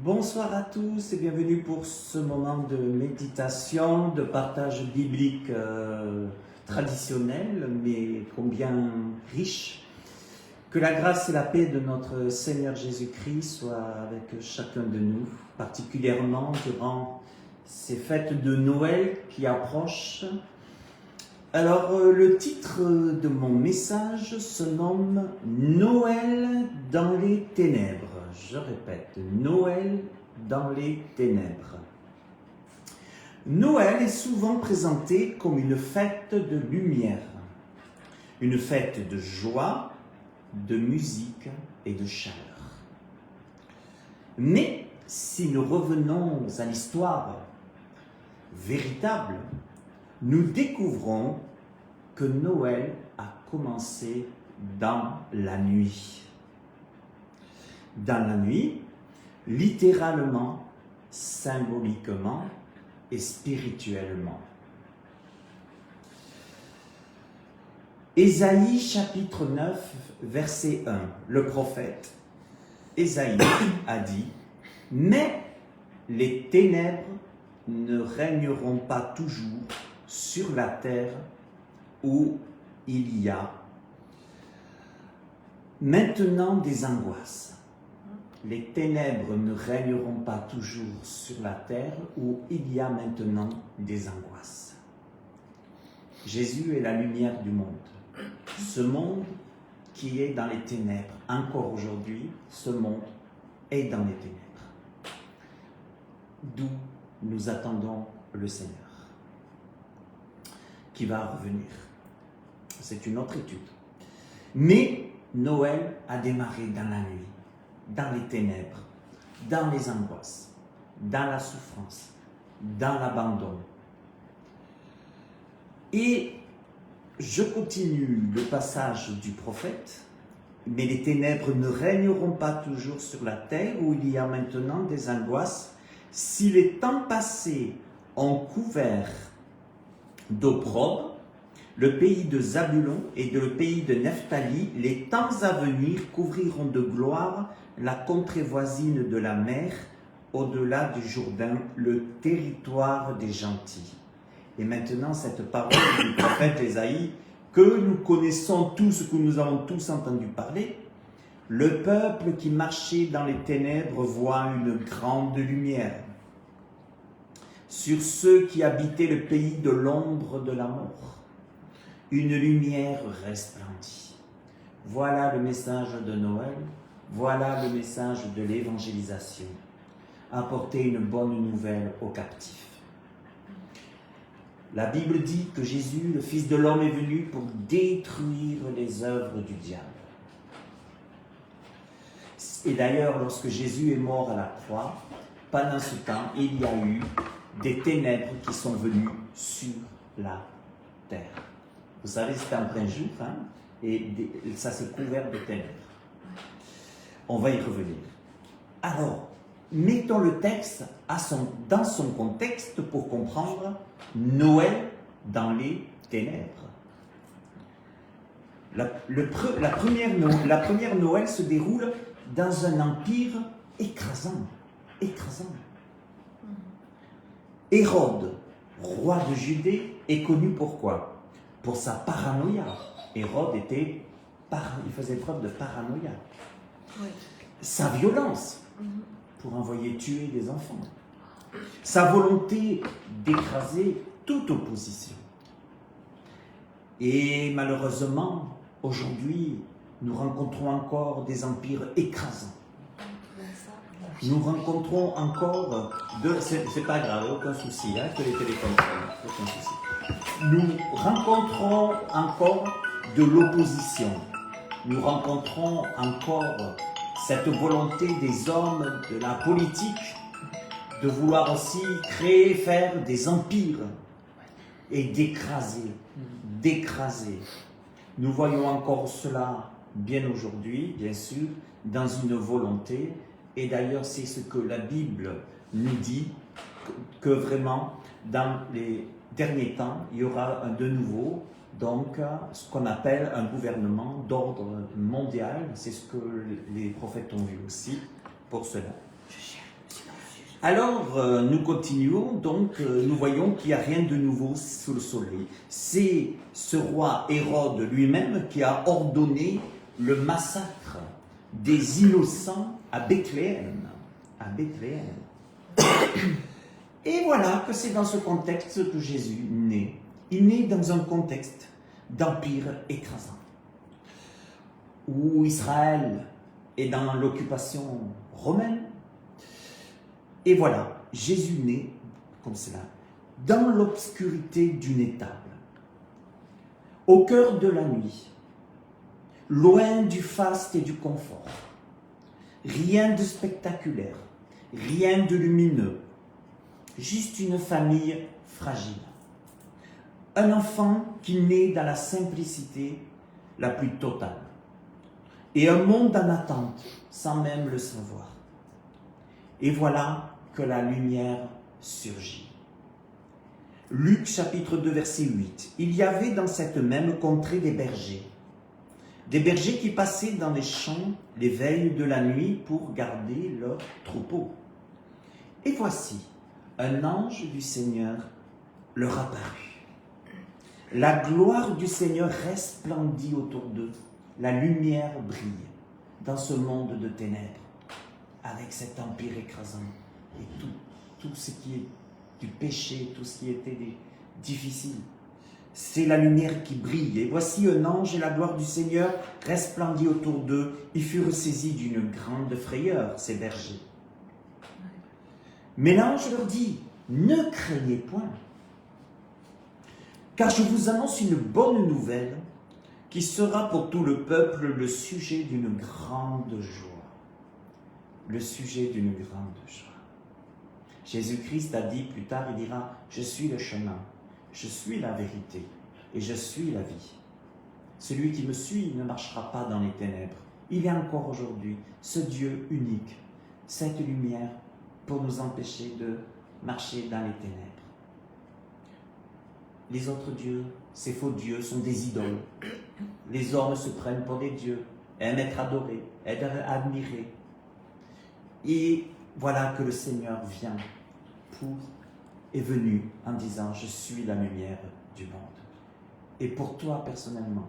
Bonsoir à tous et bienvenue pour ce moment de méditation, de partage biblique traditionnel, mais combien riche. Que la grâce et la paix de notre Seigneur Jésus-Christ soient avec chacun de nous, particulièrement durant ces fêtes de Noël qui approchent. Alors, le titre de mon message se nomme « Noël dans les ténèbres ». Je répète, « Noël dans les ténèbres ». Noël est souvent présenté comme une fête de lumière, une fête de joie, de musique et de chaleur. Mais si nous revenons à l'histoire véritable, nous découvrons que Noël a commencé dans la nuit. Dans la nuit, littéralement, symboliquement et spirituellement. Ésaïe chapitre 9, verset 1, le prophète Ésaïe a dit « Mais les ténèbres ne régneront pas toujours sur la terre où il y a maintenant des angoisses. Les ténèbres ne régneront pas toujours sur la terre où il y a maintenant des angoisses. » Jésus est la lumière du monde. Ce monde qui est dans les ténèbres, encore aujourd'hui, ce monde est dans les ténèbres. D'où nous attendons le Seigneur, qui va revenir. C'est une autre étude. Mais Noël a démarré dans la nuit, dans les ténèbres, dans les angoisses, dans la souffrance, dans l'abandon. Et je continue le passage du prophète. Mais les ténèbres ne régneront pas toujours sur la terre où il y a maintenant des angoisses. Si les temps passés ont couvert d'opprobre le pays de Zabulon et le pays de Nephtali, les temps à venir couvriront de gloire la contrée voisine de la mer, au-delà du Jourdain, le territoire des gentils. Et maintenant, cette parole du prophète Ésaïe, que nous connaissons tous, que nous avons tous entendu parler, le peuple qui marchait dans les ténèbres voit une grande lumière. Sur ceux qui habitaient le pays de l'ombre de la mort, une lumière resplendit. Voilà le message de Noël, voilà le message de l'évangélisation. Apporter une bonne nouvelle aux captifs. La Bible dit que Jésus, le Fils de l'homme, est venu pour détruire les œuvres du diable. Et d'ailleurs, lorsque Jésus est mort à la croix, pendant ce temps, il y a eu des ténèbres qui sont venues sur la terre. Vous savez, c'était en plein jour, hein, et ça s'est couvert de ténèbres. On va y revenir. Alors, mettons le texte dans son contexte pour comprendre Noël dans les ténèbres. La première Noël se déroule dans un empire écrasant. Hérode, roi de Judée, est connu pour quoi? Pour sa paranoïa. Hérode il faisait preuve de paranoïa. Oui. Sa violence, pour envoyer tuer des enfants. Sa volonté d'écraser toute opposition. Et malheureusement, aujourd'hui, nous rencontrons encore des empires écrasants. Nous rencontrons encore c'est pas grave, aucun souci, hein, que les téléphones prennent, aucun souci. Nous rencontrons encore de l'opposition. Nous rencontrons encore cette volonté des hommes de la politique de vouloir aussi faire des empires et d'écraser. Nous voyons encore cela bien aujourd'hui, bien sûr, dans une volonté. Et d'ailleurs, c'est ce que la Bible nous dit, que vraiment, dans les derniers temps, il y aura de nouveau, donc, ce qu'on appelle un gouvernement d'ordre mondial. C'est ce que les prophètes ont vu aussi pour cela. Alors, nous continuons, donc nous voyons qu'il n'y a rien de nouveau sous le soleil. C'est ce roi Hérode lui-même qui a ordonné le massacre des innocents à Bethléem. À Bethléem. Et voilà que c'est dans ce contexte que Jésus naît. Il naît dans un contexte d'empire écrasant, où Israël est dans l'occupation romaine. Et voilà, Jésus naît comme cela, dans l'obscurité d'une étable, au cœur de la nuit, loin du faste et du confort. Rien de spectaculaire, rien de lumineux, juste une famille fragile. Un enfant qui naît dans la simplicité la plus totale. Et un monde en attente, sans même le savoir. Et voilà que la lumière surgit. Luc chapitre 2 verset 8. Il y avait dans cette même contrée des bergers qui passaient dans les champs les veilles de la nuit pour garder leurs troupeaux. Et voici, un ange du Seigneur leur apparut. La gloire du Seigneur resplendit autour d'eux. La lumière brille dans ce monde de ténèbres, avec cet empire écrasant et tout ce qui est du péché, tout ce qui était difficile. C'est la lumière qui brille. Et voici un ange et la gloire du Seigneur resplendit autour d'eux. Ils furent saisis d'une grande frayeur, ces bergers. Mais l'ange leur dit, ne craignez point, car je vous annonce une bonne nouvelle qui sera pour tout le peuple le sujet d'une grande joie. Le sujet d'une grande joie. Jésus-Christ a dit plus tard, il dira, je suis le chemin, je suis la vérité et je suis la vie. Celui qui me suit ne marchera pas dans les ténèbres. Il est encore aujourd'hui ce Dieu unique, cette lumière pour nous empêcher de marcher dans les ténèbres. Les autres dieux, ces faux dieux, sont des idoles. Les hommes se prennent pour des dieux, aiment être adorés, être admirés. Et voilà que le Seigneur est venu en disant, je suis la lumière du monde. Et pour toi personnellement,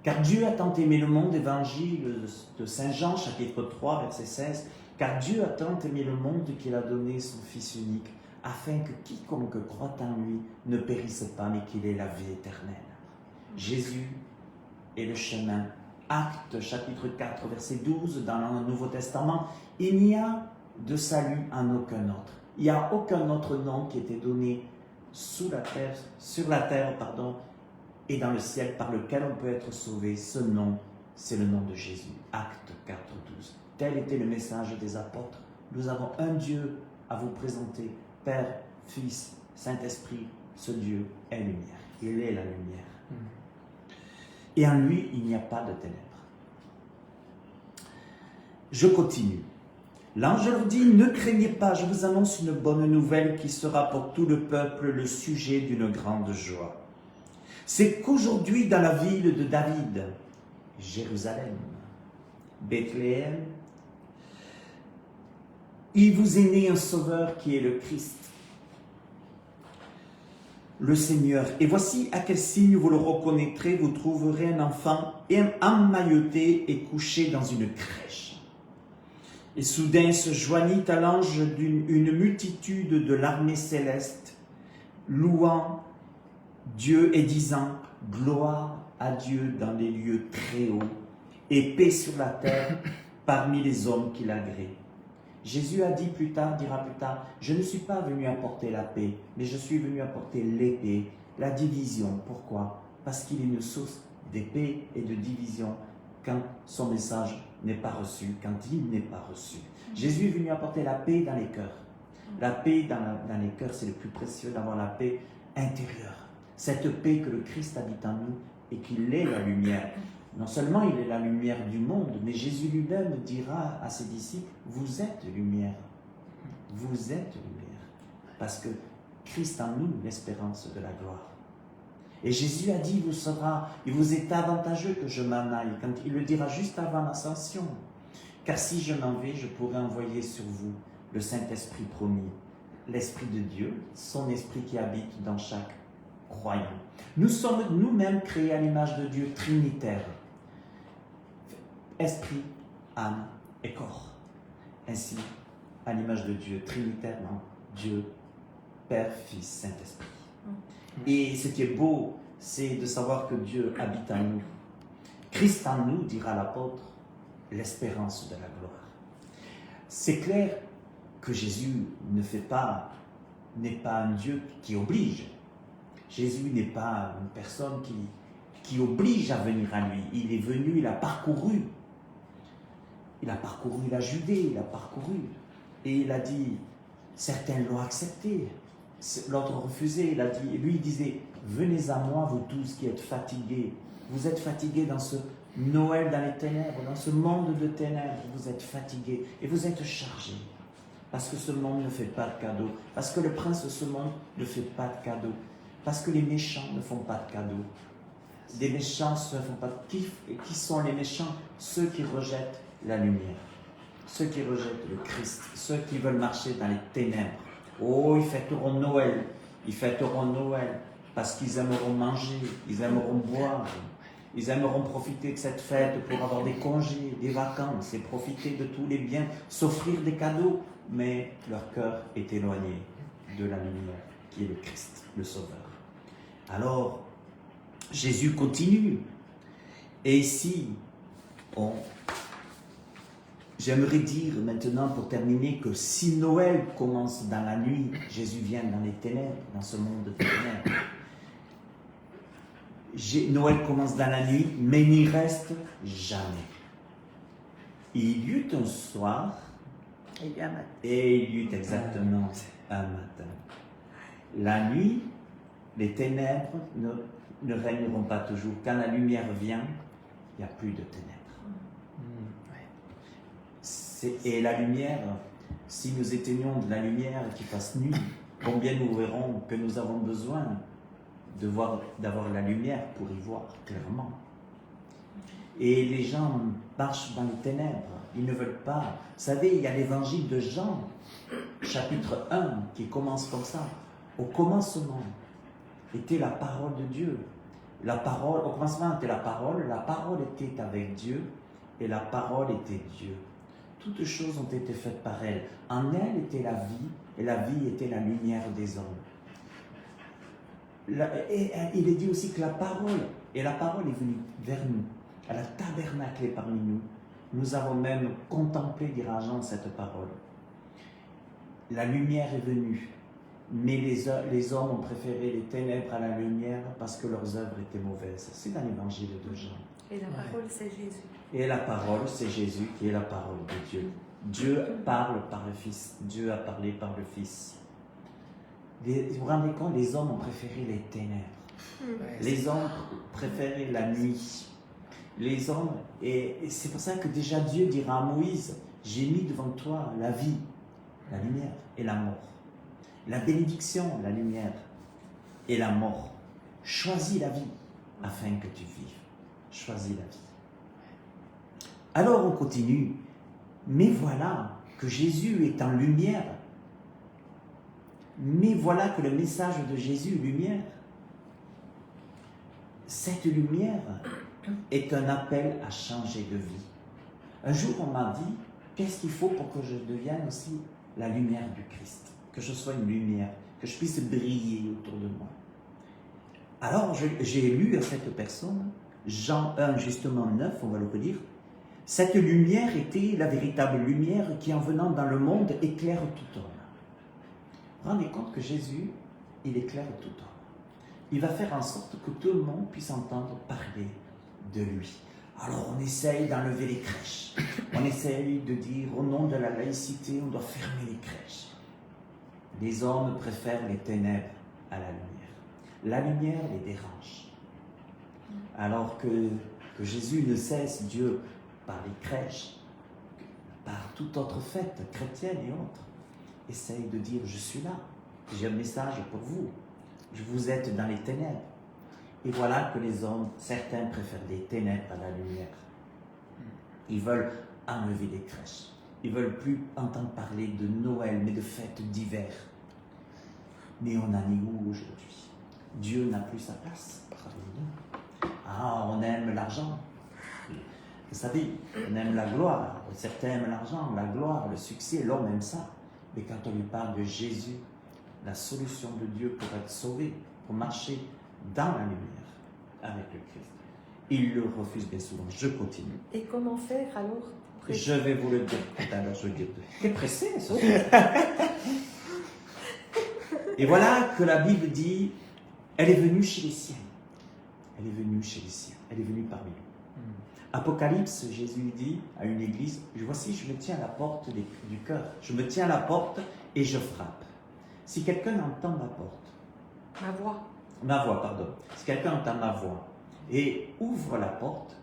Car Dieu a tant aimé le monde, évangile de Saint Jean, chapitre 3, verset 16, car Dieu a tant aimé le monde qu'il a donné son Fils unique, afin que quiconque croit en lui ne périsse pas, mais qu'il ait la vie éternelle. Jésus est le chemin. Actes, chapitre 4, verset 12, dans le Nouveau Testament, il n'y a de salut en aucun autre. Il n'y a aucun autre nom qui était donné sur la terre, et dans le ciel par lequel on peut être sauvé. Ce nom, c'est le nom de Jésus. Actes 4, 12. Tel était le message des apôtres. Nous avons un Dieu à vous présenter, Père, Fils, Saint-Esprit. Ce Dieu est lumière. Il est la lumière. Et en lui, il n'y a pas de ténèbres. Je continue. L'ange leur dit, ne craignez pas, je vous annonce une bonne nouvelle qui sera pour tout le peuple le sujet d'une grande joie. C'est qu'aujourd'hui, dans la ville de David, Jérusalem, Bethléem, il vous est né un sauveur qui est le Christ, le Seigneur. Et voici à quel signe vous le reconnaîtrez, vous trouverez un enfant emmailloté et couché dans une crèche. Et soudain se joignit à l'ange une multitude de l'armée céleste, louant Dieu et disant « Gloire à Dieu dans les lieux très hauts, et paix sur la terre parmi les hommes qui l'agréent. » Jésus dira plus tard, « Je ne suis pas venu apporter la paix, mais je suis venu apporter l'épée, la division. » Pourquoi? Parce qu'il est une source d'épée et de division quand son message n'est pas reçu, quand il n'est pas reçu. Jésus est venu apporter la paix dans les cœurs. La paix dans les cœurs, c'est le plus précieux, d'avoir la paix intérieure. Cette paix que le Christ habite en nous et qu'il est la lumière. Non seulement il est la lumière du monde, mais Jésus lui-même dira à ses disciples, vous êtes lumière. Vous êtes lumière. Parce que Christ en nous, l'espérance de la gloire. Et Jésus a dit, il vous est avantageux que je m'en aille, quand il le dira juste avant l'ascension. Car si je m'en vais, je pourrai envoyer sur vous le Saint-Esprit promis, l'Esprit de Dieu, son Esprit qui habite dans chaque croyant. Nous sommes nous-mêmes créés à l'image de Dieu trinitaire. Esprit, âme et corps. Ainsi, à l'image de Dieu trinitairement, Dieu, Père, Fils, Saint-Esprit. Et ce qui est beau, c'est de savoir que Dieu habite en nous. Christ en nous, dira l'apôtre, l'espérance de la gloire. C'est clair que Jésus n'est pas un Dieu qui oblige. Jésus n'est pas une personne qui oblige à venir à lui. Il est venu, il a parcouru. Il a parcouru la Judée, il a parcouru. Et il a dit, certains l'ont accepté, l'autre refusé. Il a dit, lui il disait, venez à moi, vous tous qui êtes fatigués. Vous êtes fatigués dans ce Noël dans les ténèbres, dans ce monde de ténèbres, vous êtes fatigués et vous êtes chargés. Parce que ce monde ne fait pas de cadeaux. Parce que le prince de ce monde ne fait pas de cadeaux. Parce que les méchants ne font pas de cadeaux. Des méchants ne font pas de... Qui sont les méchants? Ceux qui rejettent la lumière. Ceux qui rejettent le Christ. Ceux qui veulent marcher dans les ténèbres. Oh, ils fêteront Noël. Ils fêteront Noël parce qu'ils aimeront manger, ils aimeront boire. Ils aimeront profiter de cette fête pour avoir des congés, des vacances et profiter de tous les biens, s'offrir des cadeaux. Mais leur cœur est éloigné de la lumière qui est le Christ, le Sauveur. Alors, Jésus continue. Et ici, j'aimerais dire maintenant pour terminer que si Noël commence dans la nuit, Jésus vient dans les ténèbres, dans ce monde de ténèbres. Noël commence dans la nuit, mais n'y reste jamais. Il y eut un soir, et il y eut exactement un matin. La nuit, les ténèbres ne régneront pas toujours. Quand la lumière vient, il n'y a plus de ténèbres. Et la lumière, si nous éteignons de la lumière qui fasse nuit, combien nous verrons que nous avons besoin d'avoir la lumière pour y voir clairement. Et les gens marchent dans les ténèbres, ils ne veulent pas. Vous savez, il y a l'évangile de Jean, chapitre 1, qui commence comme ça. Au commencement était la parole de Dieu. Au commencement était la parole était avec Dieu, et la parole était Dieu. Toutes choses ont été faites par elle. En elle était la vie, et la vie était la lumière des hommes. Et il est dit aussi que la parole est venue vers nous. Elle a tabernaclé parmi nous. Nous avons même contemplé, dira Jean, cette parole. La lumière est venue, mais les hommes ont préféré les ténèbres à la lumière parce que leurs œuvres étaient mauvaises. C'est dans l'évangile de Jean. Et la parole, c'est Jésus. Et la parole, c'est Jésus qui est la parole de Dieu. Dieu parle par le Fils. Dieu a parlé par le Fils. Vous vous rendez compte, les hommes ont préféré les ténèbres. Les hommes préféraient la nuit. Les hommes, et c'est pour ça que déjà Dieu dira à Moïse, j'ai mis devant toi la vie, la lumière et la mort. La bénédiction, la lumière et la mort. Choisis la vie afin que tu vives. Choisis la vie. Alors on continue. Mais voilà que Jésus est en lumière. Mais voilà que le message de Jésus, lumière, cette lumière est un appel à changer de vie. Un jour, on m'a dit, qu'est-ce qu'il faut pour que je devienne aussi la lumière du Christ? Que je sois une lumière, que je puisse briller autour de moi. Alors, j'ai lu à cette personne, Jean 1, justement 9, on va le redire, cette lumière était la véritable lumière qui, en venant dans le monde, éclaire tout homme. Vous vous rendez compte que Jésus, il éclaire tout homme. Il va faire en sorte que tout le monde puisse entendre parler de lui. Alors on essaye d'enlever les crèches. On essaye de dire au nom de la laïcité, on doit fermer les crèches. Les hommes préfèrent les ténèbres à la lumière. La lumière les dérange. Alors que Jésus ne cesse, Dieu, par les crèches, par toute autre fête chrétienne et autres, essaye de dire, je suis là, j'ai un message pour vous. Vous êtes dans les ténèbres. Et voilà que les hommes, certains préfèrent les ténèbres à la lumière. Ils veulent enlevé les crèches. Ils ne veulent plus entendre parler de Noël, mais de fêtes d'hiver. Mais on en est où aujourd'hui? Dieu n'a plus sa place parmi nous. Ah, on aime l'argent. Vous savez, on aime la gloire. Certains aiment l'argent, la gloire, le succès, l'homme aime ça. Mais quand on lui parle de Jésus, la solution de Dieu pour être sauvé, pour marcher dans la lumière avec le Christ, il le refuse bien souvent. Je continue. Et comment faire alors? Je vais vous le dire tout à l'heure, je vais dire. T'es pressé, ça. Et voilà que la Bible dit, elle est venue chez les siens. Elle est venue chez les siens. Elle est venue parmi nous. Apocalypse, Jésus dit à une église, voici, je me tiens à la porte du cœur. Je me tiens à la porte et je frappe. Si quelqu'un entend ma porte, ma voix, pardon. Si quelqu'un entend ma voix et ouvre la porte,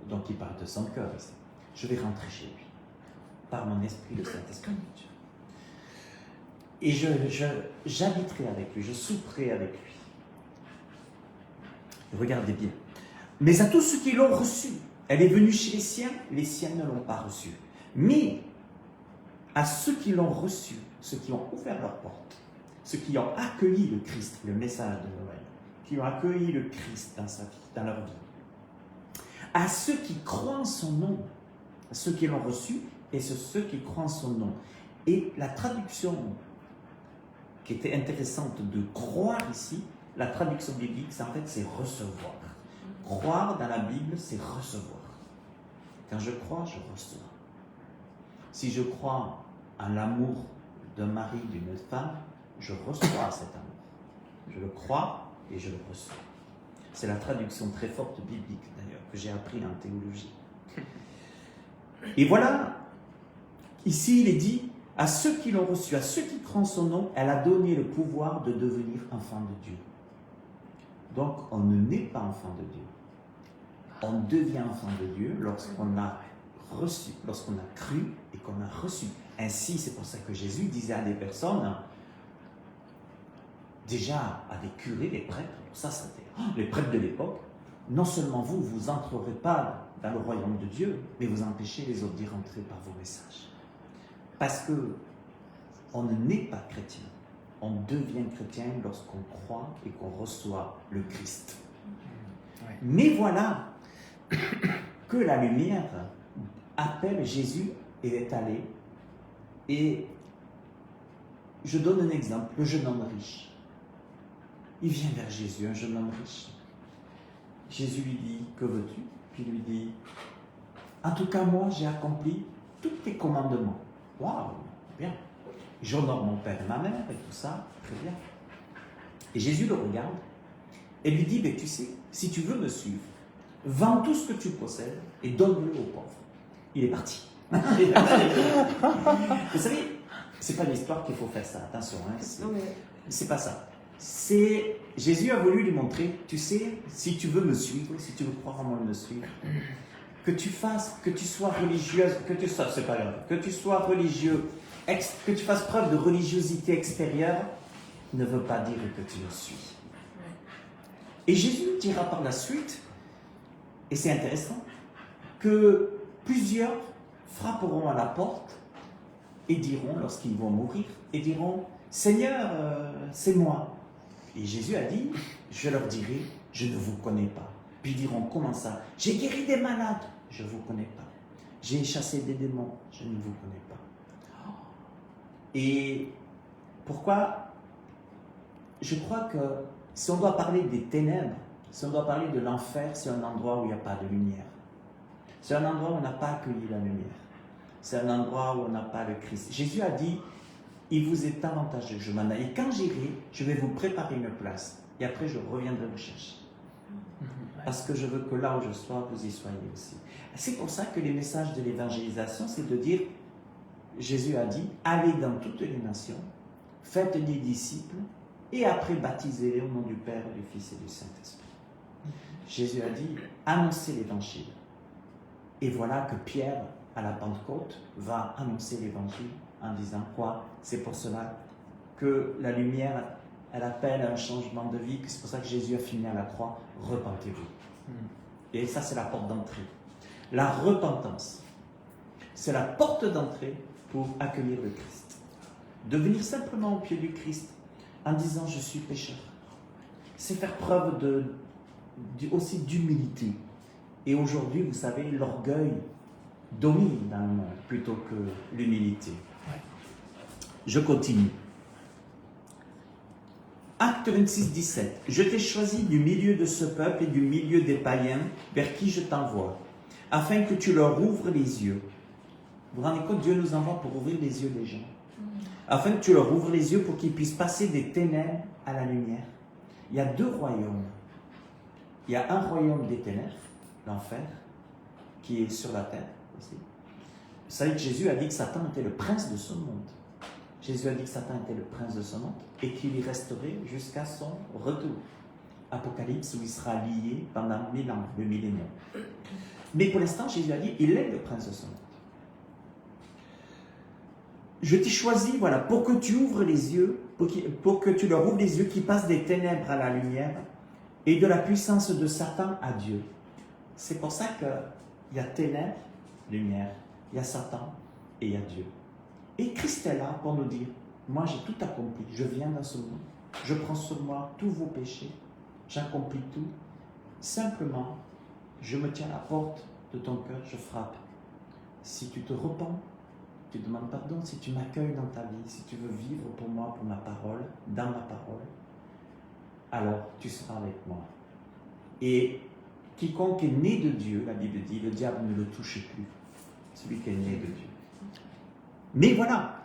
donc il parle de son cœur ici, je vais rentrer chez lui, par mon esprit, le Saint-Esprit de Dieu. Et j'habiterai avec lui, je souperai avec lui. Regardez bien. Mais à tous ceux qui l'ont reçu, elle est venue chez les siens ne l'ont pas reçue. Mais à ceux qui l'ont reçu, ceux qui ont ouvert leur porte, ceux qui ont accueilli le Christ, le message de Noël, qui ont accueilli le Christ dans sa vie, dans leur vie, à ceux qui croient en son nom, à ceux qui l'ont reçu et ceux qui croient en son nom. Et la traduction qui était intéressante de croire ici, la traduction biblique, en fait, c'est recevoir. Croire dans la Bible, c'est recevoir. Quand je crois, je reçois. Si je crois en l'amour d'un mari, d'une femme, je reçois cet amour. Je le crois et je le reçois. C'est la traduction très forte biblique, d'ailleurs, que j'ai appris en théologie. Et voilà, ici il est dit, à ceux qui l'ont reçu, à ceux qui croient en son nom, elle a donné le pouvoir de devenir enfant de Dieu. Donc on ne naît pas enfant de Dieu. On devient enfant de Dieu lorsqu'on a reçu, lorsqu'on a cru et qu'on a reçu. Ainsi, c'est pour ça que Jésus disait à des personnes, déjà à des curés, des prêtres, ça c'était les prêtres de l'époque, non seulement vous n'entrerez pas dans le royaume de Dieu, mais vous empêchez les autres d'y rentrer par vos messages. Parce que on ne naît pas chrétien, on devient chrétien lorsqu'on croit et qu'on reçoit le Christ. Ouais. Mais voilà que la lumière appelle Jésus et est allé. Et je donne un exemple, le jeune homme riche. Il vient vers Jésus, un jeune homme riche. Jésus lui dit, que veux-tu? Puis il lui dit, en tout cas moi j'ai accompli tous tes commandements. Waouh, bien. J'honore mon père et ma mère et tout ça, très bien. Et Jésus le regarde et lui dit, mais tu sais, si tu veux me suivre, vends tout ce que tu possèdes et donne-le aux pauvres. Il est parti. Vous savez, c'est pas l'histoire qu'il faut faire ça, attention, hein, c'est pas ça. Jésus a voulu lui montrer, tu sais, si tu veux me suivre, si tu veux croire en moi me suivre, que tu sois religieuse, c'est pas grave, que tu sois religieux, que tu fasses preuve de religiosité extérieure, ne veut pas dire que tu me suis. Et Jésus dira par la suite, et c'est intéressant, que plusieurs frapperont à la porte et diront, lorsqu'ils vont mourir, et diront, Seigneur, c'est moi. Et Jésus a dit, je leur dirai, je ne vous connais pas. Puis ils diront, comment ça? J'ai guéri des malades, je ne vous connais pas. J'ai chassé des démons, je ne vous connais pas. Et pourquoi? Je crois que si on doit parler des ténèbres, si on doit parler de l'enfer, c'est un endroit où il n'y a pas de lumière. C'est un endroit où on n'a pas accueilli la lumière. C'est un endroit où on n'a pas le Christ. Jésus a dit, il vous est avantageux, je m'en aille. Et quand j'irai, je vais vous préparer une place. Et après, je reviendrai vous chercher. Parce que je veux que là où je sois, vous y soyez aussi. C'est pour ça que les messages de l'évangélisation, c'est de dire, Jésus a dit, allez dans toutes les nations, faites des disciples, et après baptisez-les au nom du Père, du Fils et du Saint-Esprit. Jésus a dit, annoncez l'évangile. Et voilà que Pierre, à la Pentecôte, va annoncer l'évangile en disant quoi? C'est pour cela que la lumière, elle appelle à un changement de vie, que c'est pour ça que Jésus a fini à la croix, repentez-vous. Et ça, c'est la porte d'entrée. La repentance. c'est la porte d'entrée pour accueillir le Christ. De venir simplement au pied du Christ en disant « je suis pécheur ». C'est faire preuve aussi d'humilité. Et aujourd'hui, vous savez, l'orgueil domine dans le monde plutôt que l'humilité. Je continue. Acte 26, 17. Je t'ai choisi du milieu de ce peuple et du milieu des païens vers qui je t'envoie, afin que tu leur ouvres les yeux. Vous vous rendez compte, Dieu nous envoie pour ouvrir les yeux des gens. Afin que tu leur ouvres les yeux pour qu'ils puissent passer des ténèbres à la lumière. Il y a deux royaumes. Il y a un royaume des ténèbres, l'enfer, qui est sur la terre aussi. Vous savez que Jésus a dit que Satan était le prince de ce monde. Jésus a dit que Satan était le prince de ce monde et qu'il y resterait jusqu'à son retour. Apocalypse, où il sera lié pendant 1000 ans, le millénaire. Mais pour l'instant, Jésus a dit, il est le prince de ce monde. Je t'ai choisi, voilà, pour que tu ouvres les yeux, pour que tu leur ouvres les yeux qui passent des ténèbres à la lumière et de la puissance de Satan à Dieu. C'est pour ça qu'il y a ténèbres, lumière, il y a Satan et il y a Dieu. Et Christ est là pour nous dire, moi j'ai tout accompli, je viens dans ce monde, je prends sur moi tous vos péchés, j'accomplis tout. Simplement, je me tiens à la porte de ton cœur, je frappe. Si tu te repens, tu demandes pardon, si tu m'accueilles dans ta vie, si tu veux vivre pour moi, pour ma parole, dans ma parole, alors tu seras avec moi. Et quiconque est né de Dieu, la Bible dit, le diable ne le touche plus, celui qui est né de Dieu. Mais voilà,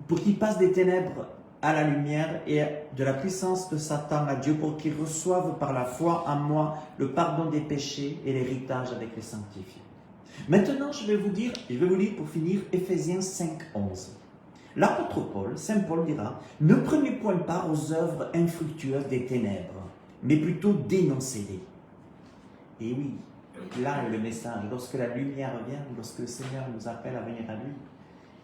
pour qu'il passe des ténèbres à la lumière et de la puissance de Satan à Dieu, pour qu'il reçoive par la foi en moi le pardon des péchés et l'héritage avec les sanctifiés. Maintenant, je vais vous lire pour finir Éphésiens 5, 11. L'apôtre Paul, Saint Paul dira, « Ne prenez point part aux œuvres infructueuses des ténèbres, mais plutôt dénoncez-les. » Et oui, là est le message. Lorsque la lumière vient, lorsque le Seigneur nous appelle à venir à lui,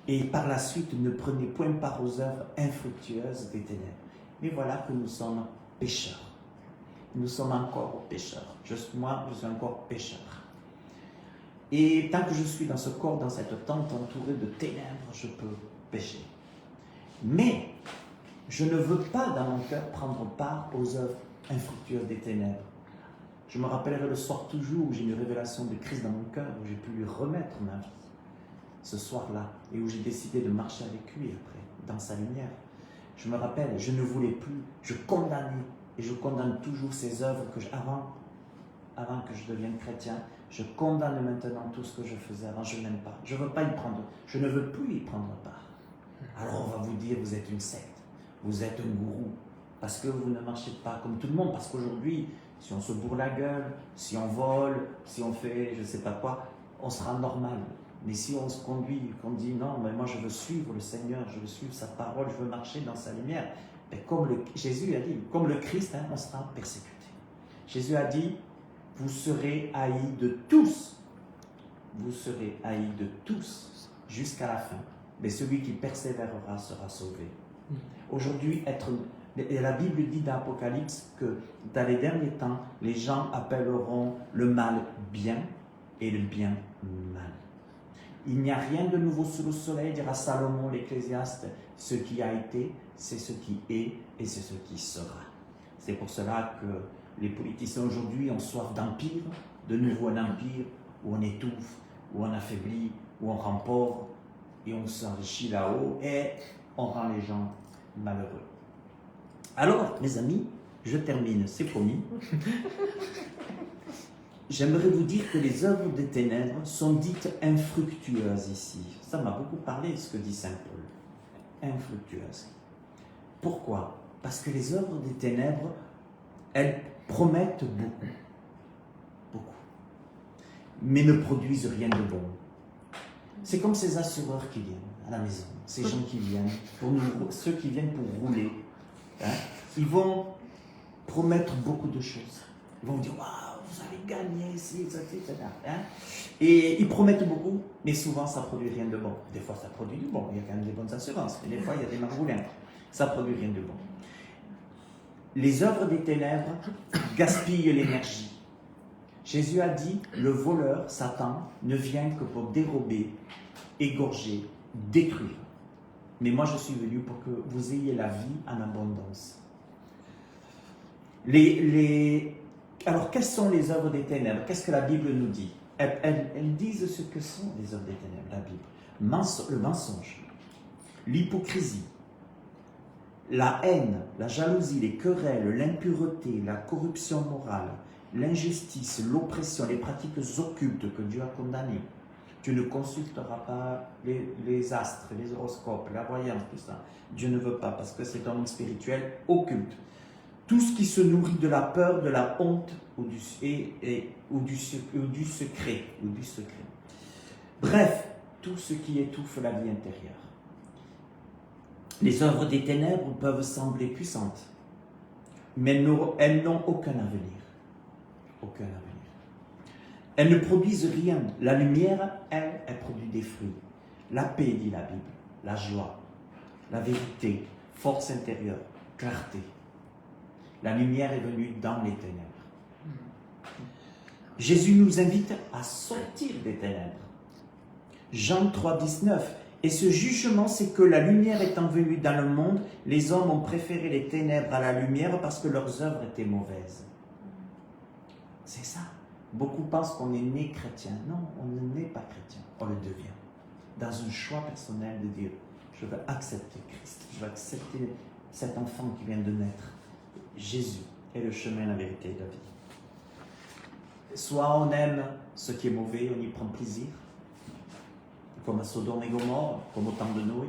et par la suite, ne prenez point part aux œuvres infructueuses des ténèbres. Mais voilà que nous sommes pécheurs. Nous sommes encore pécheurs. Moi, je suis encore pécheur. Et tant que je suis dans ce corps, dans cette tente entourée de ténèbres, je peux pécher. Mais je ne veux pas dans mon cœur prendre part aux œuvres infructueuses des ténèbres. Je me rappellerai le soir toujours où j'ai une révélation de Christ dans mon cœur, où j'ai pu lui remettre ma vie, ce soir-là, et où j'ai décidé de marcher avec lui après, dans sa lumière. Je me rappelle, je ne voulais plus, je condamnais, et je condamne toujours ces œuvres que avant que je devienne chrétien, je condamne maintenant tout ce que je faisais avant, je n'aime pas. Je ne veux pas y prendre, je ne veux plus y prendre part. Alors on va vous dire, vous êtes une secte, vous êtes un gourou, parce que vous ne marchez pas comme tout le monde, parce qu'aujourd'hui, si on se bourre la gueule, si on vole, si on fait je ne sais pas quoi, on sera normal. Mais si on se conduit, qu'on dit non, mais moi je veux suivre le Seigneur, je veux suivre sa parole, je veux marcher dans sa lumière, et comme Jésus a dit, comme le Christ, on sera persécuté. Jésus a dit, vous serez haïs de tous. Vous serez haïs de tous jusqu'à la fin. Mais celui qui persévérera sera sauvé. Aujourd'hui, la Bible dit dans l'Apocalypse que dans les derniers temps, les gens appelleront le mal bien et le bien mal. Il n'y a rien de nouveau sous le soleil, dira Salomon l'Ecclésiaste. Ce qui a été, c'est ce qui est et c'est ce qui sera. C'est pour cela que les politiciens aujourd'hui ont soif d'empire, de nouveau un empire où on étouffe, où on affaiblit, où on rend pauvre et on s'enrichit là-haut et on rend les gens malheureux. Alors, mes amis, je termine, c'est promis. J'aimerais vous dire que les œuvres des ténèbres sont dites infructueuses ici. Ça m'a beaucoup parlé de ce que dit Saint Paul. Infructueuses. Pourquoi? Parce que les œuvres des ténèbres, elles promettent beaucoup. Beaucoup. Mais ne produisent rien de bon. C'est comme ces assureurs qui viennent à la maison. Ces gens qui viennent, ceux qui viennent pour rouler. Hein, ils vont promettre beaucoup de choses. Ils vont vous dire, waouh, vous allez gagner ici, etc. Hein? Et ils promettent beaucoup, mais souvent ça ne produit rien de bon. Des fois ça produit du bon, il y a quand même des bonnes assurances, mais des fois il y a des margoulins. Ça ne produit rien de bon. Les œuvres des ténèbres gaspillent l'énergie. Jésus a dit, le voleur, Satan, ne vient que pour dérober, égorger, détruire. Mais moi, je suis venu pour que vous ayez la vie en abondance. Alors, quelles sont les œuvres des ténèbres? Qu'est-ce que la Bible nous dit? Elles disent ce que sont les œuvres des ténèbres, la Bible. Le mensonge, l'hypocrisie, la haine, la jalousie, les querelles, l'impureté, la corruption morale, l'injustice, l'oppression, les pratiques occultes que Dieu a condamnées. Tu ne consulteras pas les astres, les horoscopes, la voyance, tout ça. Dieu ne veut pas parce que c'est un monde spirituel occulte. Tout ce qui se nourrit de la peur, de la honte ou du secret. Bref, tout ce qui étouffe la vie intérieure. Les œuvres des ténèbres peuvent sembler puissantes, mais elles n'ont aucun avenir. Aucun avenir. Elles ne produisent rien. La lumière, elle produit des fruits. La paix, dit la Bible, la joie, la vérité, force intérieure, clarté. La lumière est venue dans les ténèbres. Jésus nous invite à sortir des ténèbres. Jean 3, 19. Et ce jugement, c'est que la lumière étant venue dans le monde, les hommes ont préféré les ténèbres à la lumière parce que leurs œuvres étaient mauvaises. C'est ça. Beaucoup pensent qu'on est né chrétien. Non, on ne naît pas chrétien. On le devient. Dans un choix personnel de dire, je veux accepter Christ. Je veux accepter cet enfant qui vient de naître. Jésus est le chemin, la vérité et la vie. Soit on aime ce qui est mauvais, on y prend plaisir, comme à Sodome et Gomorrhe, comme au temps de Noé.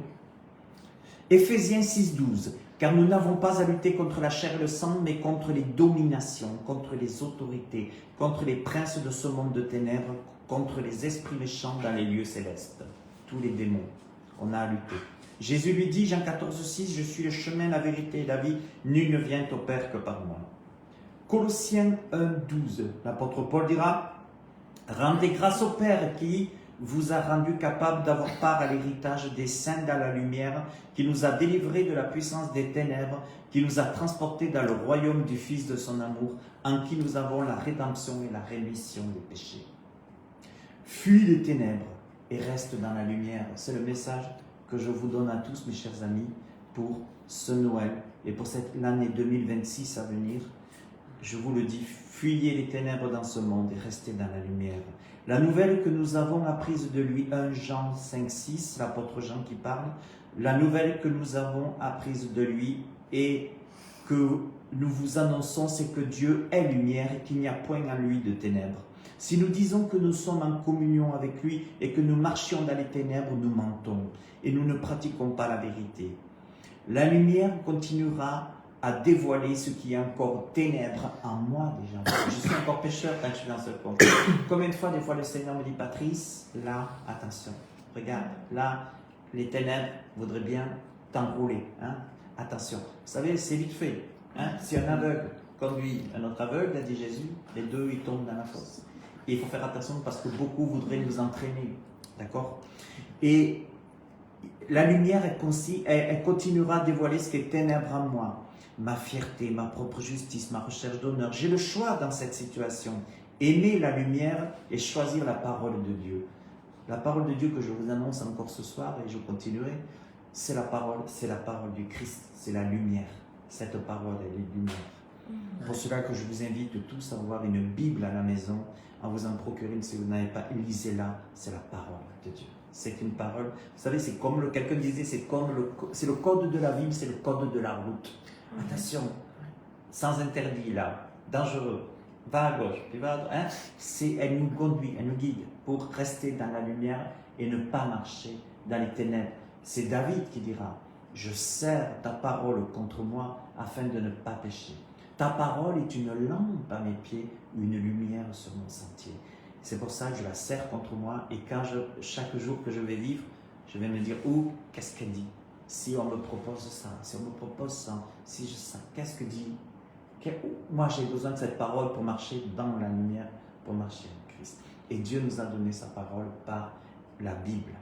Éphésiens 6,12. Car nous n'avons pas à lutter contre la chair et le sang, mais contre les dominations, contre les autorités, contre les princes de ce monde de ténèbres, contre les esprits méchants dans les lieux célestes. Tous les démons, on a à lutter. Jésus lui dit, Jean 14,6, je suis le chemin, la vérité et la vie, nul ne vient au Père que par moi. Colossiens 1,12, l'apôtre Paul dira, rendez grâce au Père qui vous a rendu capable d'avoir part à l'héritage des saints dans la lumière, qui nous a délivrés de la puissance des ténèbres, qui nous a transportés dans le royaume du Fils de son amour, en qui nous avons la rédemption et la rémission des péchés. Fuis les ténèbres et reste dans la lumière. C'est le message que je vous donne à tous, mes chers amis, pour ce Noël et pour l'année 2026 à venir. Je vous le dis, fuyez les ténèbres dans ce monde et restez dans la lumière. La nouvelle que nous avons apprise de lui, 1 Jean 5, 6, l'apôtre Jean qui parle, la nouvelle que nous avons apprise de lui et que nous vous annonçons, c'est que Dieu est lumière et qu'il n'y a point en lui de ténèbres. Si nous disons que nous sommes en communion avec lui et que nous marchions dans les ténèbres, nous mentons et nous ne pratiquons pas la vérité. La lumière continuera à dévoiler ce qui est encore ténèbres en moi déjà. Je suis encore pécheur quand je suis dans ce point. Combien de fois, des fois, le Seigneur me dit, Patrice, là, attention, regarde, là, les ténèbres voudraient bien t'enrouler. Hein? Attention. Vous savez, c'est vite fait. Hein? Si un aveugle conduit un autre aveugle, a dit Jésus, les deux, ils tombent dans la fosse. Et il faut faire attention parce que beaucoup voudraient nous entraîner. D'accord? Et la lumière, elle continuera à dévoiler ce qui est ténèbres en moi. Ma fierté, ma propre justice, ma recherche d'honneur. J'ai le choix dans cette situation. Aimer la lumière et choisir la parole de Dieu. La parole de Dieu que je vous annonce encore ce soir, et je continuerai, c'est la parole du Christ, c'est la lumière. Cette parole, elle est lumière. Pour cela que je vous invite tous à avoir une Bible à la maison, à vous en procurer une si vous n'avez pas, lisez-la, c'est la parole de Dieu. C'est une parole, vous savez, c'est comme quelqu'un disait, c'est le code de la vie, c'est le code de la route. Attention, sans interdit là, dangereux, va à gauche, puis va à droite. Elle nous conduit, elle nous guide pour rester dans la lumière et ne pas marcher dans les ténèbres. C'est David qui dira, je serre ta parole contre moi afin de ne pas pécher. Ta parole est une lampe à mes pieds, une lumière sur mon sentier. C'est pour ça que je la serre contre moi et chaque jour que je vais vivre, je vais me dire, qu'est-ce qu'elle dit? Si on me propose ça, si on me propose ça, si je sais, qu'est-ce que dit? Moi, j'ai besoin de cette parole pour marcher dans la lumière, pour marcher en Christ. Et Dieu nous a donné sa parole par la Bible.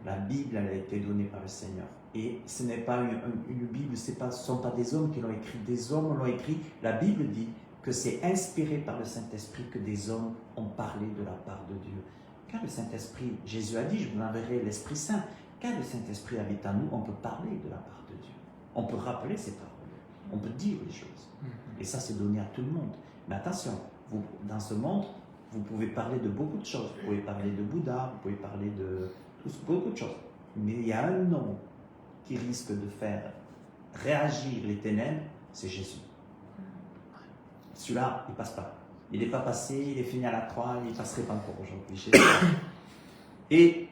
La Bible, elle a été donnée par le Seigneur. Et ce n'est pas une Bible, ce ne sont pas des hommes qui l'ont écrit. Des hommes l'ont écrit. La Bible dit que c'est inspiré par le Saint-Esprit que des hommes ont parlé de la part de Dieu. Quand le Saint-Esprit, Jésus a dit, je vous enverrai l'Esprit Saint, quand le Saint-Esprit habite en nous, on peut parler de la part de Dieu. On peut rappeler ses paroles. On peut dire les choses. Et ça, c'est donné à tout le monde. Mais attention, vous, dans ce monde, vous pouvez parler de beaucoup de choses. Vous pouvez parler de Bouddha, vous pouvez parler de beaucoup de choses. Mais il y a un nom qui risque de faire réagir les ténèbres, c'est Jésus. Celui-là, il ne passe pas. Il n'est pas passé, il est fini à la croix, il ne passerait pas encore aujourd'hui. Jésus. Et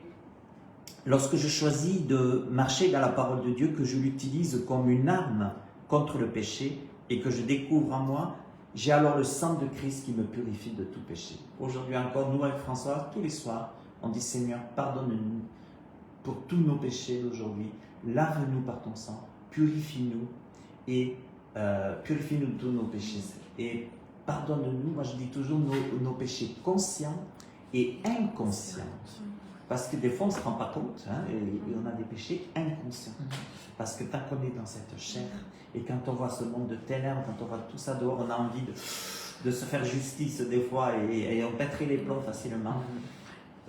lorsque je choisis de marcher dans la parole de Dieu, que je l'utilise comme une arme contre le péché et que je découvre en moi, j'ai alors le sang de Christ qui me purifie de tout péché. Aujourd'hui encore, nous avec François, tous les soirs, on dit Seigneur, pardonne-nous pour tous nos péchés d'aujourd'hui, lave-nous par ton sang, purifie-nous et purifie-nous de tous nos péchés. Et pardonne-nous, moi je dis toujours nos péchés conscients et inconscients. Parce que des fois on ne se rend pas compte, hein, et on a des péchés inconscients. Parce que tant qu'on est dans cette chair, et quand on voit ce monde de ténèbres, quand on voit tout ça dehors, on a envie de se faire justice des fois, et on pèterait les plombs facilement.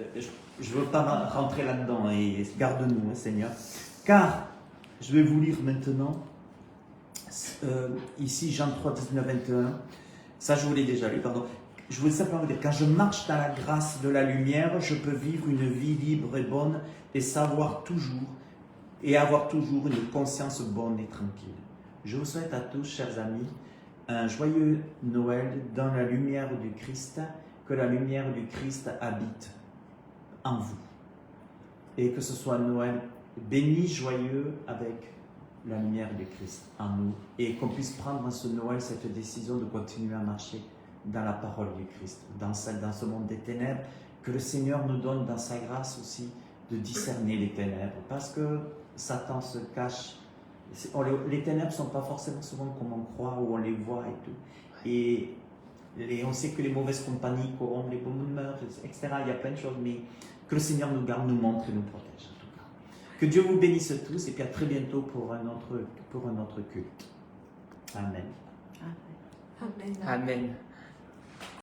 Je ne veux pas rentrer là-dedans, et garde-nous, hein, Seigneur. Car, je vais vous lire maintenant, ici Jean 3, 19, 21, ça je vous l'ai déjà lu, pardon. Je voulais simplement vous dire, quand je marche dans la grâce de la lumière, je peux vivre une vie libre et bonne et avoir toujours une conscience bonne et tranquille. Je vous souhaite à tous, chers amis, un joyeux Noël dans la lumière du Christ, que la lumière du Christ habite en vous. Et que ce soit Noël béni, joyeux, avec la lumière du Christ en nous. Et qu'on puisse prendre en ce Noël cette décision de continuer à marcher dans la parole du Christ, dans ce monde des ténèbres, que le Seigneur nous donne dans sa grâce aussi de discerner les ténèbres, parce que Satan se cache. Les ténèbres ne sont pas forcément souvent comme on croit, où on les voit et tout. Et on sait que les mauvaises compagnies corrompent les bonnes humeurs, etc. Il y a plein de choses, mais que le Seigneur nous garde, nous montre et nous protège en tout cas. Que Dieu vous bénisse tous, et puis à très bientôt pour un autre culte. Amen. Amen.